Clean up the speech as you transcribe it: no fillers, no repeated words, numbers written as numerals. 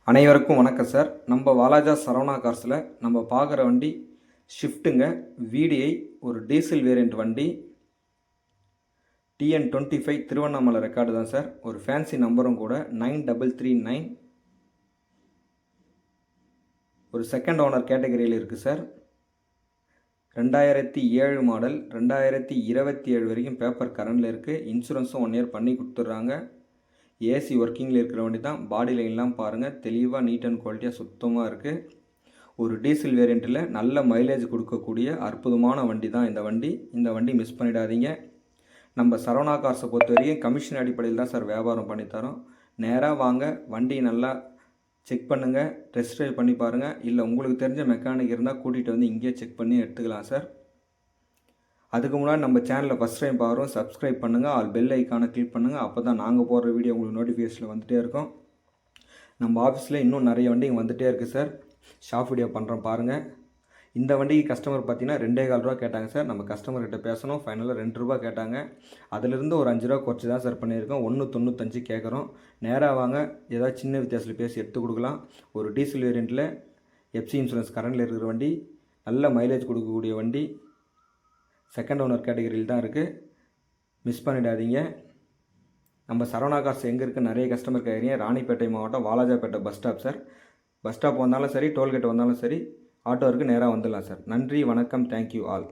அனைவருக்கும் வணக்கம் சார். நம்ம வாலாஜா சரவணா கார்ஸில் நம்ம பார்க்குற வண்டி ஷிஃப்ட்டுங்க. VDI ஒரு டீசல் வேரியண்ட் வண்டி. TN25 திருவண்ணாமலை ரெக்கார்டு தான் சார். ஒரு ஃபேன்சி நம்பரும் கூட 9339. ஒரு செகண்ட் ஓனர் கேட்டகரியில் இருக்குது சார். 2007 மாடல், 2027 வரைக்கும் பேப்பர் கரண்டில் இருக்குது. இன்சூரன்ஸும் 1 இயர் பண்ணி கொடுத்துட்றாங்க. ஏசி ஒர்க்கிங்கில் இருக்கிற வண்டி தான். பாடி லைன்லாம் பாருங்கள், தெளிவாக நீட் அண்ட் குவாலிட்டியாக சுத்தமாக இருக்குது. ஒரு டீசல் வேரியண்ட்டில் நல்ல மைலேஜ் கொடுக்கக்கூடிய அற்புதமான வண்டி தான் இந்த வண்டி. இந்த வண்டி மிஸ் பண்ணிடாதீங்க. நம்ம சரவணா கார்ஸை பொறுத்த வரைக்கும் கமிஷன் அடிப்படையில் தான் சார் வியாபாரம் பண்ணித்தரோம். நேராக வாங்க, வண்டி நல்லா செக் பண்ணுங்கள், டெஸ்ட் ட்ரைவ் பண்ணி பாருங்கள். இல்லை உங்களுக்கு தெரிஞ்ச மெக்கானிக் இருந்தால் கூட்டிகிட்டு வந்து இங்கேயே செக் பண்ணி எடுத்துக்கலாம் சார். அதுக்கு முன்னாடி நம்ம சேனலில் ஃபஸ்ட் டைம் பார்க்குறோம், சப்ஸ்கிரைப் பண்ணுங்கள், ஆல் பெல் ஐக்கானை கிளிக் பண்ணுங்கள். அப்போ தான் நாங்கள் போடுற வீடியோ உங்களுக்கு நோட்டிஃபிகேஷனில் வந்துகிட்டே இருக்கும். நம்ம ஆஃபீஸில் இன்னும் நிறைய வண்டிங்க வந்துகிட்டே இருக்குது சார். ஷாப் வீடியோ பண்ணுறோம் பாருங்கள். இந்த வண்டிக்கு கஸ்டமர் பார்த்தீங்கன்னா 2.25 ரூபா கேட்டாங்க சார். நம்ம கஸ்டமர்கிட்ட பேசணும், ஃபைனலாக 2 ரூபா கேட்டாங்க. அதிலிருந்து ஒரு 5 ரூபா குறைச்சி தான் சார் பண்ணியிருக்கோம். 1.95 கேட்குறோம். நேராக வாங்க, ஏதாவது சின்ன வித்தியாசத்தில் பேசி எடுத்து கொடுக்கலாம். ஒரு டீசல் வேரியண்ட்டில் FC இன்சூரன்ஸ் கரண்டில் இருக்கிற வண்டி, நல்ல மைலேஜ் கொடுக்கக்கூடிய வண்டி, செகண்ட் ஓனர் கேட்டகரியில் தான் இருக்குது. மிஸ் பண்ணிடாதீங்க. நம்ம சரவணா கார்ஸ் எங்கே இருக்குது நிறைய கஸ்டமர் கேட்குறீங்க. ராணிப்பேட்டை மாவட்டம் Walajapet bus stop sir. Bus stop வந்தாலும் சரி, டோல்கேட் வந்தாலும் சரி, ஆட்டோ இருக்குது, நேராக வந்துடலாம் சார். நன்றி, வணக்கம், தேங்க்யூ ஆல்.